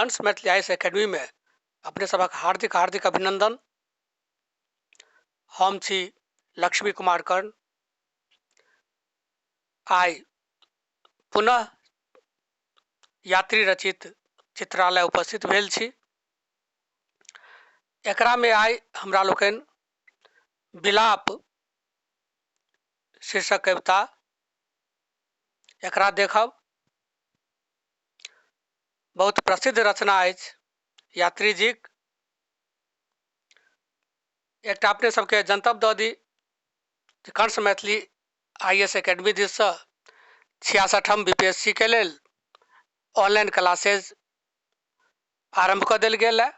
Kansa Maithili IAS academy में अपने सबक हार्दिक हार्दिक अभिनंदन। हम छी लक्ष्मी कुमार कर्ण। आई पुनः यात्री रचित चित्रालय उपस्थित भेल छी। एकरा में आई हमरा लोकनि विलाप शीर्षक कविता एकरा देखब। बहुत प्रसिद्ध रचना अछि यात्री जी। एक अपने सबके जनतब दऽ दी जे कंस मैथिली आईएएस एकेडमी दिससँ 66म बीपीएससी के लेल ऑनलाइन क्लासेज आरंभ कऽ देल गेल है।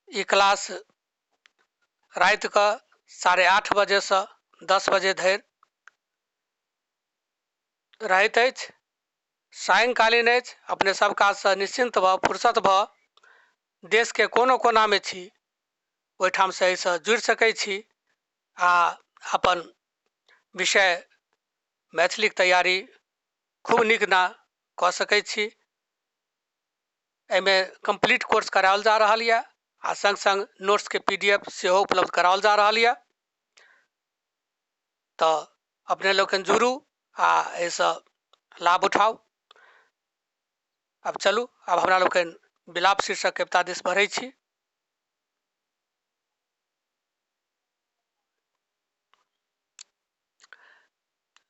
ई क्लास राति के 8:30 बजे से 10 बजे धरि रहैत अछि। सायंकालीन अछि। अपने सब काज से निश्चिंत भ फुर्सत भ देश के कोनो कोना में छी ओहिठाम से एहिसँ जुड़ि सकै छी आ अपन विषय मैथिली के तैयारी खूब नीक ना कऽ सकै छी। एहिमे कंप्लीट कोर्स कराओल जा रहल यऽ आ संग संग नोट्स के पीडीएफ सेहो उपलब्ध कराओल जा रहल यऽ। तऽ अपने लोकनि जुड़ू आ एहिसँ लाभ उठाउ। अब चलू अब हमरा लोकनि विलाप शीर्षक कविता दिस बढ़ै छी।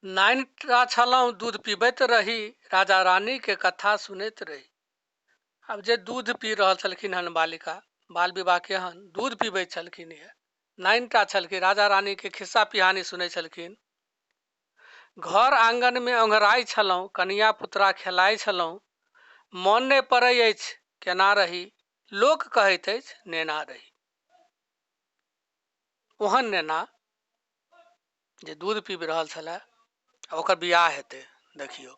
नानिटा छलहुँ दूध पीबैत रही, राजा रानी के कथा सुनैत रही। अब जे दूध पी रहल छलखिन हन बालिका, बाल विवाह के हन दूध पीबैत छलखिन है। नानिटा छलखिन, राजा रानी के खिस्सा पिहानी सुनै छलखिन। घर आंगन में ओंघराइ छलहुँ, कनिया पुतरा खेलाइ छलहुँ। मन नहि पड़ै अछि केना रही, लोक कहैत अछि नेना रही। ओहन नेना जे दूध पीब रहल छलै ओकर बियाह हेतै। देखियौ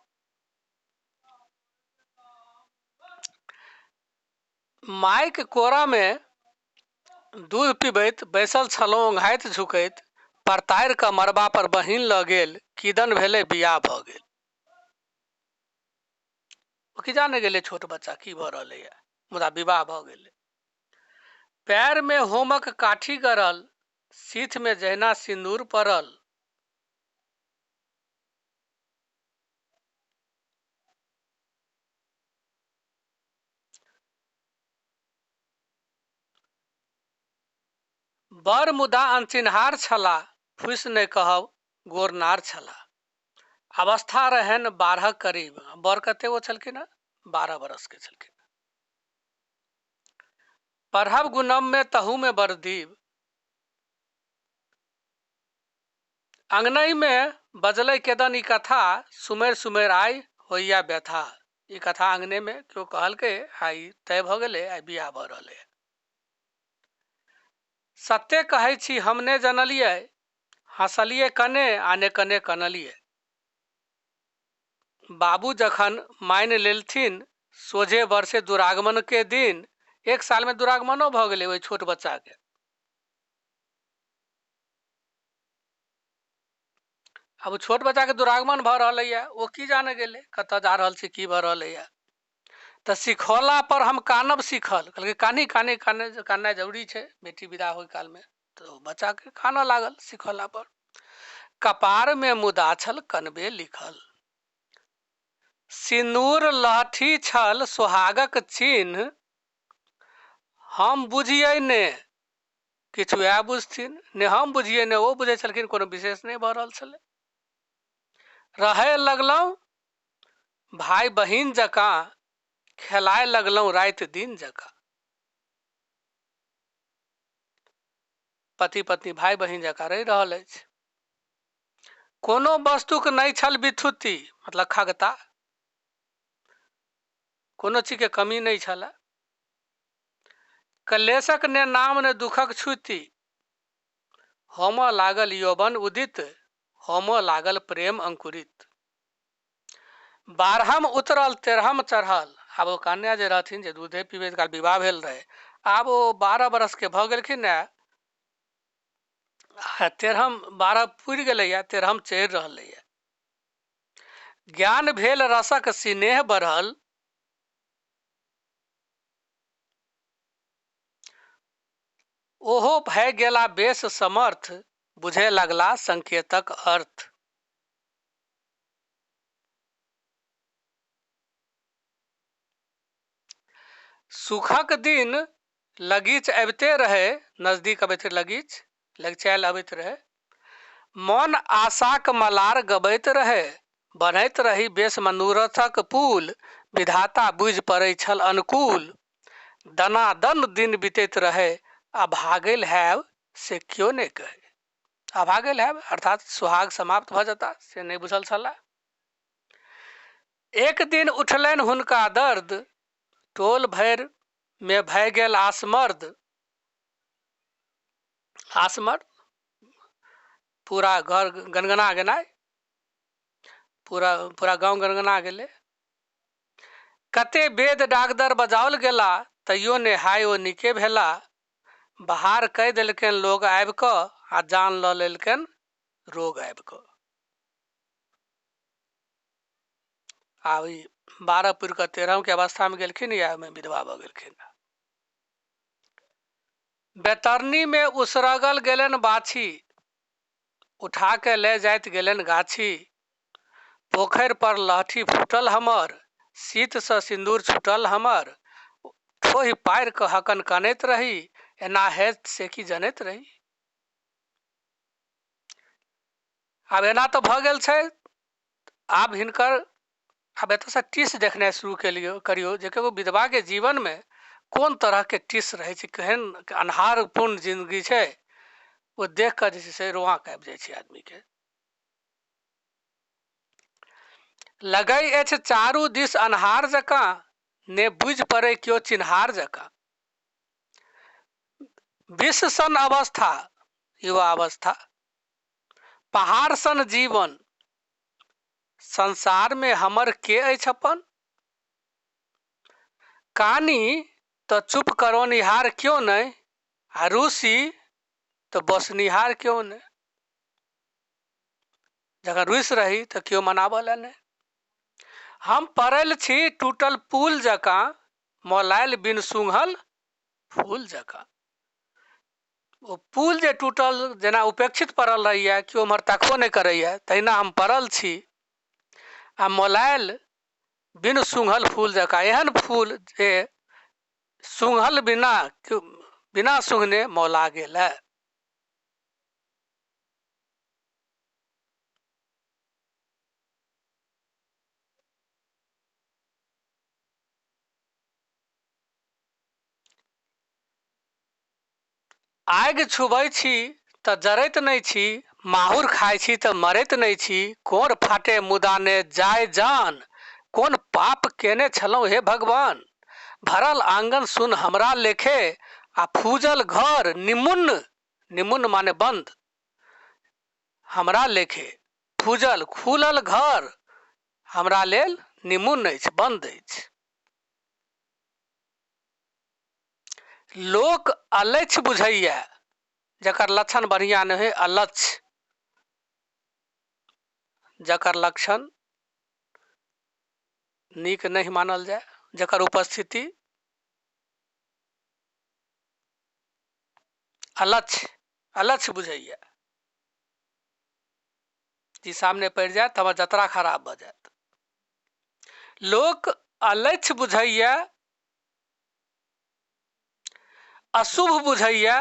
माय के कोरा में दूध पीबैत बैसल छलहुँ ओंघाइत झुकैत। परतारि कऽ मरबा पर बहिन लऽ गेल, किदन भेलै बियाह भऽ गेल। ओ की जाने गेलै छोट बच्चा की भऽ रहलै है, मुदा विवाह भऽ गेलै। पैर में होमक काठी गड़ल, सीथ में जहिना सिन्दूर पड़ल। बर मुदा अनचिन्हार छला, फूसि नहि कहब गोरनार छला। अवस्था रहन 12 करीब। बर कते वो छलखिन? 12 बरस के छलखिन। पढ़ब गुणम में तहु में बरदीव। अंगनई में बजलै केदन ई कथा, सुमेर सुमेर आई होइया व्यथा। ई कथा अंगने में क्यों कहलकै, आई तय भ गेलै, आई बियाह भ रहलै। सत्य कहै छी हम ने जनलियै, हंसलियै कने आने कने कनलियै। बाबू जखन मान लेलथिन, सोझे वर्षे दुरागमन के दिन। 1 साल में दुरागमनो भ गेलै ओहि छोट बच्चा के। अब छोट बच्चा के दुरागमन भ रहलै है, ओ की जाने गेलै कतऽ जा रहल छै की भ रहलै है। तऽ सिखौला पर हम कानब सीखल। कहलकै कानी कानी काननाइ जरूरी छै बेटी विदा होय काल में। तो बच्चा के कानऽ लागल सिखौला पर। कपार में मुदा छल कनबे लिखल, सिन्दूर लहठी छल सोहागक चिन्ह। हम बुझियै ने किछु वएह बुझथिन, ने हम बुझियै ने ओ बुझै छलखिन, कोनो विशेष नहि भऽ रहल छलै। रहै लगलहुँ भाई बहिन जकाँ, खेलाय लगलहुँ राति दिन जकाँ। पति पत्नी भाई बहिन जकाँ रहि रहल अछि। कोनो वस्तुक नहि छल बिथुती, मतलब खगता, कोनो चीज के कमी नहीं छला। कलेशक ने नाम ने दुखक छुती, होमऽ लागल यौवन उदित, होमऽ लागल प्रेम अंकुरित। 12हम उतरल 13हम चढ़ल। आब ओ कन्या जे रहथिन जे दूधे पीबे काल विवाह भेल रहे, आब ओ 12 बरस के भऽ गेलखिन है। 13हम 12 पुरि गेलै है, 13हम चढ़ि रहलै है। ज्ञान भेल रसक स्नेह बढ़ल, ओहो भय गेला बेस समर्थ, बुझे लगला संकेतक अर्थ। सुखक दिन लगीच अबिते रहे, नजदीक अबैत लगीच लगचायल अबैत रहे। मन आशाक मलार गबैत रहे, बनैत रही बेस मनोरथक पुल, विधाता बुझि पड़ै छल अनुकूल। दनादन दिन बीतैत रहे, अभागल हैब से क्यों नहीं कहे। अभागल हैब अर्थात सुहाग समाप्त भ जेता से नहीं बुझल छला। एक दिन उठलनि हुनका दर्द, टोल भरि में भय गेल आसमर्द। आसमर्द पूरा घर गनगना गेनाइ, पूरा पूरा गांव गनगना गेले। कते वेद डागदर बजाओल गेला, तैयो ने हाय ओ निके भेला। बाहर कह देलकनि लोग आबि कऽ, आ जान लऽ लेलकनि रोग आबि कऽ। आब ई 12 पुरि कऽ 13 के अवस्था में गेलखिन, या में विधवा भऽ गेलखिन। बैतरनी में उसरगल गेलन बाछी, उठा के ले जाइत गेलन गाछी। पोखरि पर लहठी फूटल हमर, शीत से सिंदूर छूटल हमर। ठोहि पारि कऽ हकन कनैत रही, एना हैत से की जनैत रही। आब एना तो भऽ गेल छै, आब हिनकर आब एतऽसँ टिस देखनाइ शुरू करियौ जे केओ विधवा के जीवन में कोन तरह के टिस रहे छै, केहन अन्हारपूर्ण जिंदगी छै। वो देख कऽ जे छै से रुआंक आबि जाइ छै आदमी के। लगै अछि चारू दिस अन्हार जकाँ, ने बुझि पड़े क्यों चिन्हार जकाँ। विष सन अवस्था, युवा अवस्था, पहाड़ सन जीवन, संसार में हमर के अछि अपन। कानी तो चुप करौनिहार क्यों नहीं, आ रूसी तो बसनिहार क्यों नहीं। जखन रुसि रही तो क्यों मनाबऽ ले नहीं। हम पड़ल छी टूटल पुल जकाँ, मौलाइल बिन सुंघल फूल जकाँ। ओ पुल जे टूटल, जेना उपेक्षित पड़ल रहैया, क्यों उम्हर तकबो नहीं करैया, तहिना हम पड़ल छी। आ मौलाइल बिन सुंघल फूल जकाँ, एहन फूल जे सुंघल बिना सुंघने मौला गेल है। आगि छुबै छी तऽ जरैत नहीं छी, माहुर खाइ छी तऽ मरैत नहीं छी। कोर फाटे मुदा ने जाय जान, कोन पाप केने छलहुँ हे भगवान। भरल आंगन सुन हमरा लेखे, आ फूजल घर निमुन्न, निमुन्न माने बंद, हमरा लेखे। फूजल खुलल घर हमरा लेल निमुन्न अछि, बंद अछि। लोक अलक्ष्य बुझैया, जकर लक्षण बढ़िया नहीं है अलक्ष्य, जकर लक्षण नीक नहीं मानल जाए, जकर उपस्थिति अलक्ष्य, अलक्ष्य बुझैया। जी सामने पड़ जाए तो हमर जतरा खराब भ जाएत। लोक अलक्ष्य बुझैया, अशुभ बुझैया,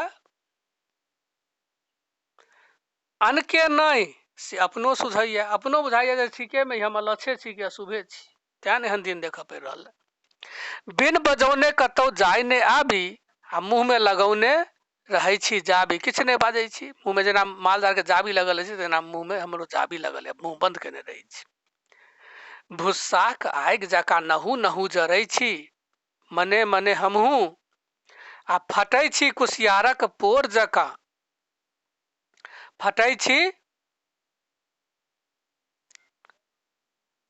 अनके नहीं से अपनो सुझैया। अपनो बुझाइया जे ठीके में हम अलक्षे छी कि अशुभे छी, तें एहन दिन देखऽ पड़ि रहल है। बिन बजौने कतौ जाय ने आबी, आ मुंह में लगौने रहै छी जाबी। किछु नहीं बाजै छी, मुंह में जेना मालजाल के जाबी लगल है तेना मुंह में हमरो जाबी लगल है, मुंह बंद केने रहै छी। भुस्साक आगि जकाँ नहू नहू जरै छी, मने मने हमहूँ, आ फटै छी कुसियारक पोर जकाँ। फटै छी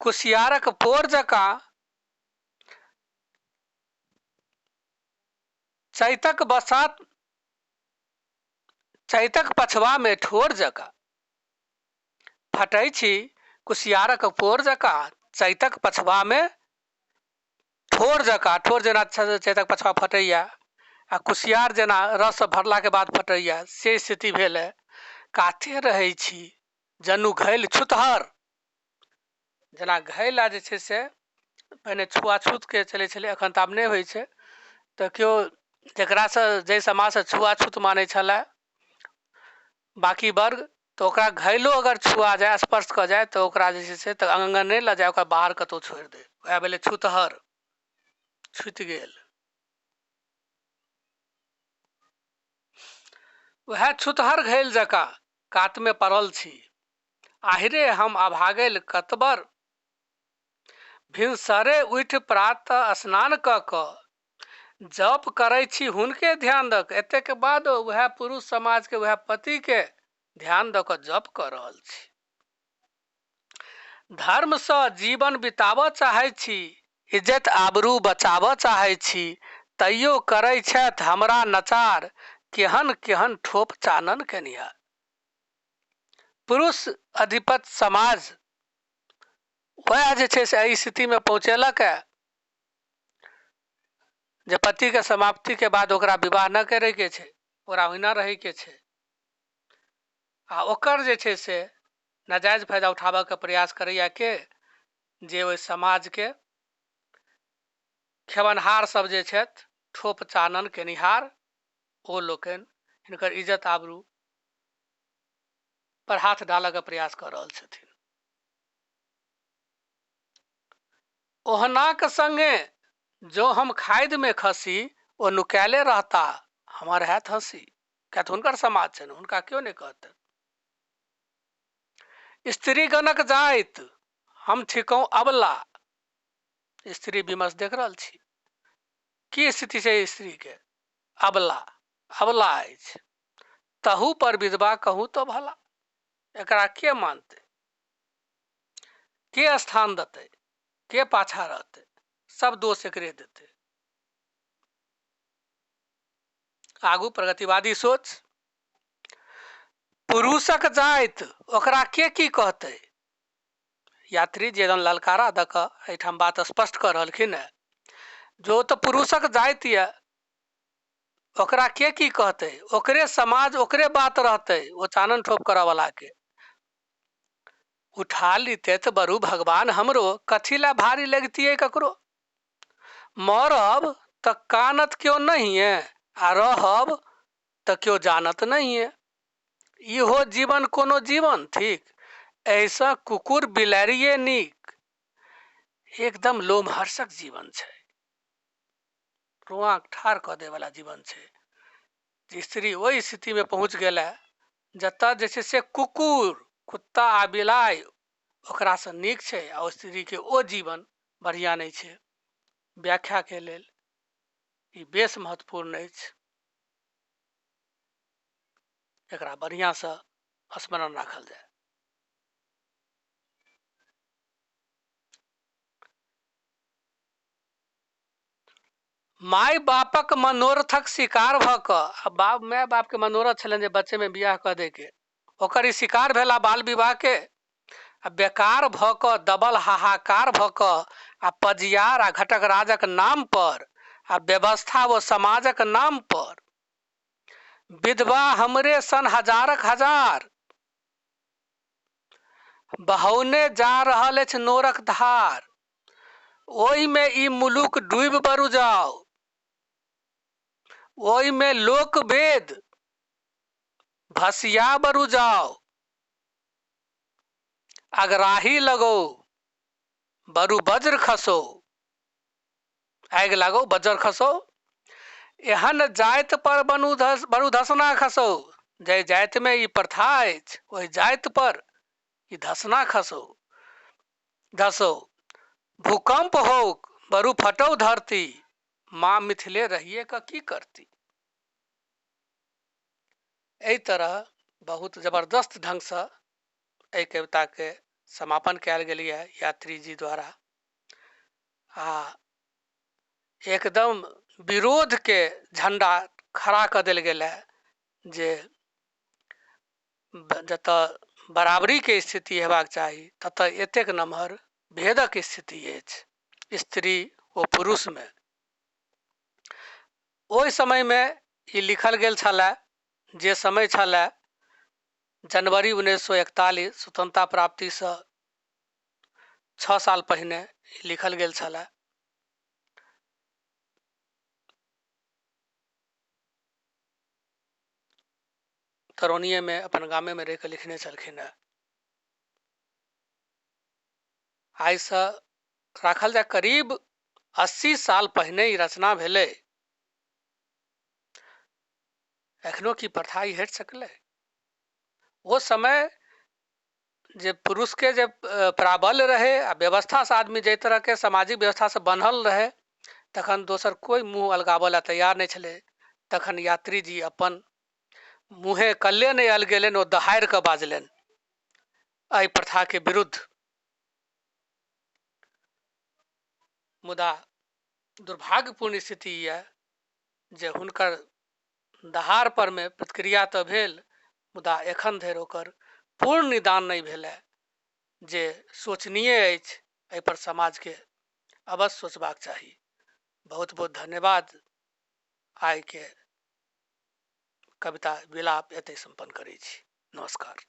कुसियारक पोर जकाँ, चैतक बसात, चैतक पछवा में ठोर जकाँ। फटै छी कुसियारक पोर जकाँ, चैतक पछवा में ठोर जकाँ। ठोर जेना चैतक पछवा फटैया, आ कुसियार जेना रस भरला के बाद फटैया से स्थिति भेल है। काथे रहै छी जनु घैल छुतहर, जेना घैल आ जे छै से पहिने छुआछूत के चलै छलै, एखन तऽ आब नहि होइ छै। तऽ केओ जकरासँ जाहि समाजसँ छुआछूत मानै छलै बाकी वर्ग, तऽ ओकरा घैलो अगर छुआ जाए, स्पर्श कऽ जाए, तऽ ओकरा जे छै से तऽ आँगन नहि लऽ जाए, ओकरा बाहर कतहु छोड़ि दे। वएह भेलै छुतहर, छुटि गेल। वएह छुतहर घैल जकाँ कातमे पड़ल छी, आहिरे हम अभागल कतबर, भिनसरे उठि प्रातः स्नान कऽ कऽ जप करै छी हुनके ध्यान दऽ कऽ। एतेक बाद वएह पुरुष समाज के, वएह पति के ध्यान दऽ कऽ जप कऽ रहल छी। धर्मसँ जीवन बिताबऽ चाहै छी, इज्जत आबरू बचाबऽ चाहै छी, तैयो करै छथि हमरा नचार, केहन केहन ठोप चानन केनिहार। पुरुष अधिपत समाज वह जे छै से एहि स्थितिमे पहुँचेलक है जे पति के समाप्ति के बाद ओकरा विवाह न करे के छै, ओकरा ओहिना रहै के छै। आ ओकर जे छै से नाजायज फायदा उठाबऽ के प्रयास करैया के, जे ओहि समाज के खेवनहार सब जे छथि, ठोप चानन केनिहार, ओ लोकनि हिनकर इज्जत आबरू पर हाथ डालऽ के प्रयास कऽ रहल छथिन। ओहनाक संगे जो हम खाइद में खसी, ओ नुकैले रहता हमर हैत हंसी। क्या तो हुनकर समाज छनि, हुनका क्यों नहीं कहते। स्त्री गणक जाइत हम छिकौ अबला, स्त्री विमर्श देख रहल छी की स्थिति छै स्त्री के, अबला, अबला अछि। तहू पर विधवा कहूँ तो भला, एकरा के मानते, के स्थान देते, के पाछा रहते, सब दोष एकरे देते। आगू प्रगतिवादी सोच, पुरुषक जाइत ओकरा के की कहते। यात्री जे ललकारा दऽ कऽ एहिठाम बात स्पष्ट कऽ रहलखिन है, जो तऽ पुरुषक जाइत ये, ओकरा के की कहते, ओकरे समाज ओकरे बात रहते, ओ चानन ठोप करऽ वाला के। उठा लीते तऽ बरू भगवान हमरो, कथी ला भारी लगतियै ककरो। मरब तऽ कानत क्यों नहीं है, आ रहब तऽ क्यों जानत नहीं है। इहो जीवन कोनो जीवन थिक, ऐसा कुकुर बिलारिये नीक। एकदम लोमहर्षक जीवन छै, रुआ ठार कऽ दे वाला जीवन छै। जे स्त्री ओहि स्थिति में पहुंच गेल है जतऽ जे छै से कुकुर, कुत्ता आ बिलाइ ओकरासँ नीक छै, आ ओ स्त्री के ओ जीवन बढ़िया नहीं छै। व्याख्या के लेल ई बेस महत्वपूर्ण अछि, एकरा बढ़ियासँ स्मरण राखल जाय। माय बापक मनोरथक शिकार भऽ कऽ, बाप माय बाप के मनोरथ छलनि जे बच्चे में बियाह कऽ दे के, ओकर ई शिकार भेला बाल विवाह के। आ बेकार भऽ कऽ दबल हाहाकार भऽ कऽ, आ पजियार आ घटक राजक नाम पर, आ व्यवस्था व समाजक नाम पर, विधवा हमरे सन हजारक हजार, बहौने जा रहल अछि नोरक धार। ओहि में ई मुलुक डूबि बरु जाओ, ओहि में लोक वेद भसिया बरु जाओ, अगराही लगो बरु वज्र खसो, आगि लागो वज्र खसो। एहन जाइत पर बरु धसना खसो, जाहि जाति में ई प्रथा अछि ओहि जाति पर ई धसना खसो धसो। भूकंप हो बरु फटौ धरती, माँ मिथिले रहिए का की करती। एहि तरह बहुत जबरदस्त ढंग से एहि कविता के समापन कयल गेल है यात्री जी द्वारा। आ एकदम विरोध के झंडा खड़ा कऽ देल गेल है, जे जतऽ बराबरी के स्थिति हेबाक चाही ततऽ एतेक नमहर भेदक स्थिति अछि स्त्री ओ पुरुष में। ओहि समय में ई लिखल गेल छलै, जे समय छलै जनवरी 1941 स्वतंत्रता प्राप्ति से 6 साल पहिने लिखल गेल छलै। तरौनिये में अपन गामे में रह के लिखने छलखिन है। आई से राखल जाय करीब 80 साल पहिने ई रचना भेलै, एखनो की प्रथा ई हटि सकलै? वो समय जे पुरुष के जे प्राबल्य रहे आ व्यवस्था से आदमी जाहि तरह के सामाजिक व्यवस्था से बंधल रहे, तखन दोसर कोई मुंह अलगाबऽ ला तैयार नहीं छलै। तखन यात्री जी अपन मुँहे कल्ले नहीं आयल गेलनि, ओ दहाड़ि कऽ बाजलनि एहि प्रथा के विरुद्ध। मुदा दुर्भाग्यपूर्ण स्थिति यऽ जे हुनकर दहाड़ पर में प्रतिक्रिया तऽ भेल, मुदा एखन धरि ओकर पूर्ण निदान नहीं भेलै, जे शोचनीय अछि। एहि पर समाज के अवश्य सोचबाक चाही। बहुत बहुत धन्यवाद। आइ के कविता विलाप एतै संपन्न करै छी। नमस्कार।